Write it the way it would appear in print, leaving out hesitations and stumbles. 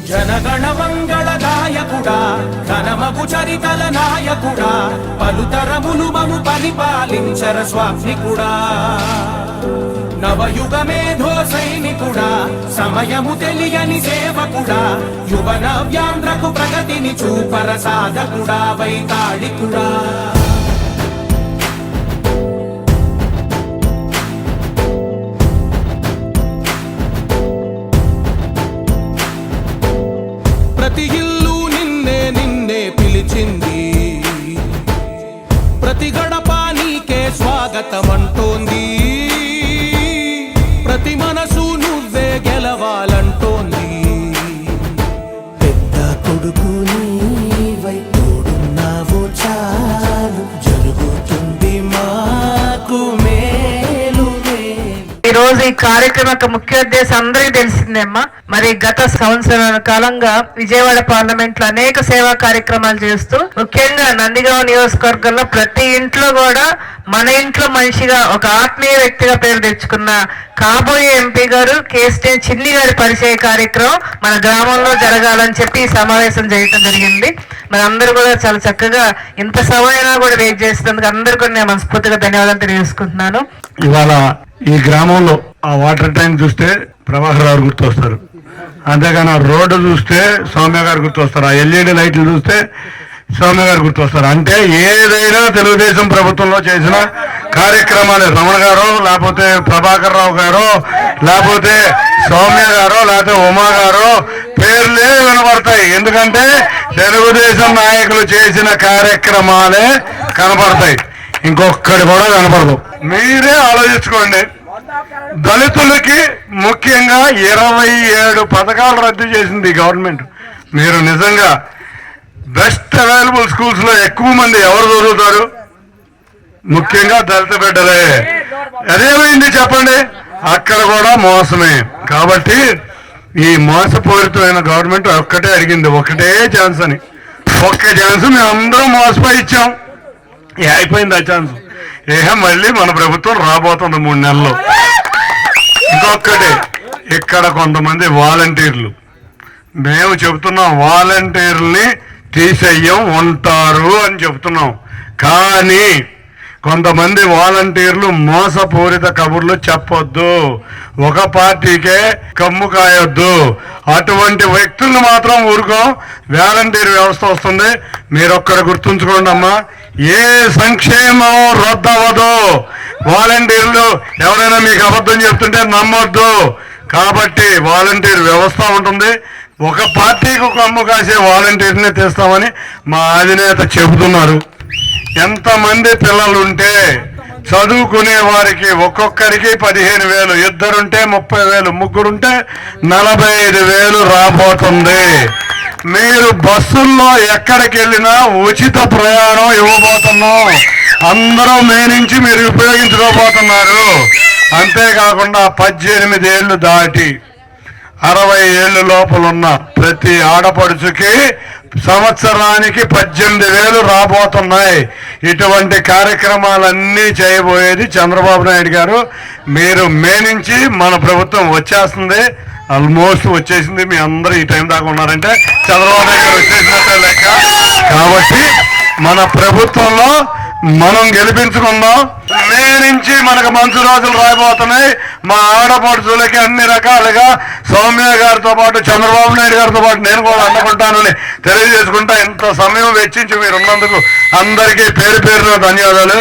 జనగణ మంగళ గాయకుడా ఘనమగు చరితల నాయకుడా పలుతరములు మము పరిపాలించర స్వామికుడా నవయుగ మేధో సైనికుడా సమయము తెలియని సేవకుడా యువన వ్యాంధ్రకు ప్రగతిని చూపర సాధకుడా వైతాళికుడా ప్రతి ఇల్లు నిన్నే నిన్నే పిలిచింది ప్రతి గడప నీకే స్వాగతం అంటోంది ప్రతి మనసు నువ్వే గెలవాలంటోంది పెద్ద కొడుకు నీవై తోడున్నావు చాలు జరుగుతుంది మాకు మేలు ఈ రోజు ఈ కార్యక్రమం యొక్క ముఖ్య ఉద్దేశం అందరికీ తెలిసిందేమ్మా. మరి గత సంవత్సరాల కాలంగా విజయవాడ పార్లమెంట్ లో అనేక సేవా కార్యక్రమాలు చేస్తూ ముఖ్యంగా నందిగామ నియోజకవర్గంలో ప్రతి ఇంట్లో కూడా మన ఇంట్లో మనిషిగా ఒక ఆత్మీయ వ్యక్తిగా పేరు తెచ్చుకున్న కాబోయే ఎంపీ గారు కేసీఆర్ చిన్ని గారి పరిచయ కార్యక్రమం మన గ్రామంలో జరగాలని చెప్పి ఈ సమావేశం చేయడం జరిగింది. మరి అందరూ కూడా చాలా చక్కగా ఇంత సమయమైనా కూడా వెయిట్ చేసినందుకు అందరూ కూడా నేను మనస్ఫూర్తిగా ధన్యవాదాలు తెలియజేసుకుంటున్నాను. ఇవాళ ఈ గ్రామంలో ఆ వాటర్ ట్యాంక్ చూస్తే ప్రభాకర్ రావు గుర్తొస్తారు, అంతేగాని ఆ రోడ్డు చూస్తే సౌమ్య గారు గుర్తొస్తారు, ఆ ఎల్ఈడి లైట్లు చూస్తే సౌమ్య గారు గుర్తొస్తారు. అంటే ఏదైనా తెలుగుదేశం ప్రభుత్వంలో చేసిన కార్యక్రమాలు రమణ గారు లేకపోతే ప్రభాకర్ రావు గారు లేకపోతే సౌమ్య గారు లేకపోతే ఉమా గారు పేర్లే వినపడతాయి. ఎందుకంటే తెలుగుదేశం నాయకులు చేసిన కార్యక్రమాలే కనపడతాయి, ఇంకొక్కటి కూడా కనపడదు. మీరే ఆలోచించుకోండి. దళితులకి ముఖ్యంగా 27 పథకాలు రద్దు చేసింది గవర్నమెంట్. మీరు నిజంగా బెస్ట్ అవైలబుల్ స్కూల్స్ లో ఎక్కువ మంది ఎవరు చదువుతారు? ముఖ్యంగా దళిత బిడ్డలే. అదేమైంది చెప్పండి? అక్కడ కూడా మోసమే. కాబట్టి ఈ మోసపూరితమైన గవర్నమెంట్ ఒక్కటే అడిగింది, ఒకటే ఛాన్స్ అని. ఒక్క ఛాన్స్ మేము అందరం మోసపోయి ఇచ్చాం, అయిపోయింది ఆ ఛాన్స్. మళ్ళీ మన ప్రభుత్వం రాబోతుంది 3 నెలల్లో. ఇంకొకటి, ఇక్కడ కొంతమంది వాలంటీర్లు, మేము చెబుతున్నాం వాలంటీర్లని తీసేయం ఉంటారు అని చెబుతున్నాం. కానీ కొంతమంది వాలంటీర్లు మోసపూరిత కబుర్లు చెప్పొద్దు, ఒక పార్టీకే కమ్ము కాయొద్దు. అటువంటి వ్యక్తులను మాత్రం ఊరుకోం. వాలంటీర్ వ్యవస్థ వస్తుంది, మీరొక్కడ గుర్తుంచుకోండి అమ్మా. ఏ సంక్షేమం రద్దవదు. వాలంటీర్లు ఎవరైనా మీకు అబద్ధం చెప్తుంటే నమ్మొద్దు. కాబట్టి వాలంటీర్ వ్యవస్థ ఉంటుంది. ఒక పార్టీకి కమ్ము కాసే వాలంటీర్ని తీస్తామని మా అధినేత చెబుతున్నారు. ఎంతమంది పిల్లలుంటే చదువుకునే వారికి ఒక్కొక్కరికి 15,000, ఇద్దరుంటే 30,000, ముగ్గురుంటే 45,000 రాబోతుంది. మీరు బస్సుల్లో ఎక్కడికి వెళ్ళినా ఉచిత ప్రయాణం ఇవ్వబోతున్నాం. అందరూ మే నుంచి మీరు ఉపయోగించుకోబోతున్నారు. అంతేకాకుండా 18 ఏళ్ళు దాటి 60 ఏళ్ళు లోపలున్న ప్రతి ఆడపడుచుకి సంవత్సరానికి 18,000 రాబోతున్నాయి. ఇటువంటి కార్యక్రమాలన్నీ చేయబోయేది చంద్రబాబు నాయుడు గారు. మీరు మే నుంచి మన ప్రభుత్వం వచ్చేస్తుంది, ఆల్మోస్ట్ వచ్చేసింది. మీ అందరూ ఈ టైం దాకా ఉన్నారంటే చంద్రబాబు నాయుడు గారు వచ్చేసినట్టే లెక్క. కాబట్టి మన ప్రభుత్వంలో మనం గెలిపించుకుందాం. మే నుంచి మనకు మంచి రోజులు రాబోతున్నాయి. మా ఆడపడుచులకి అన్ని రకాలుగా సౌమ్య గారితో పాటు చంద్రబాబు నాయుడు గారితో పాటు నేను కూడా అనుకుంటానని తెలియజేసుకుంటా. ఇంత సమయం వెచ్చించి మీరు ఉన్నందుకు అందరికీ పేరు పేరున ధన్యవాదాలు.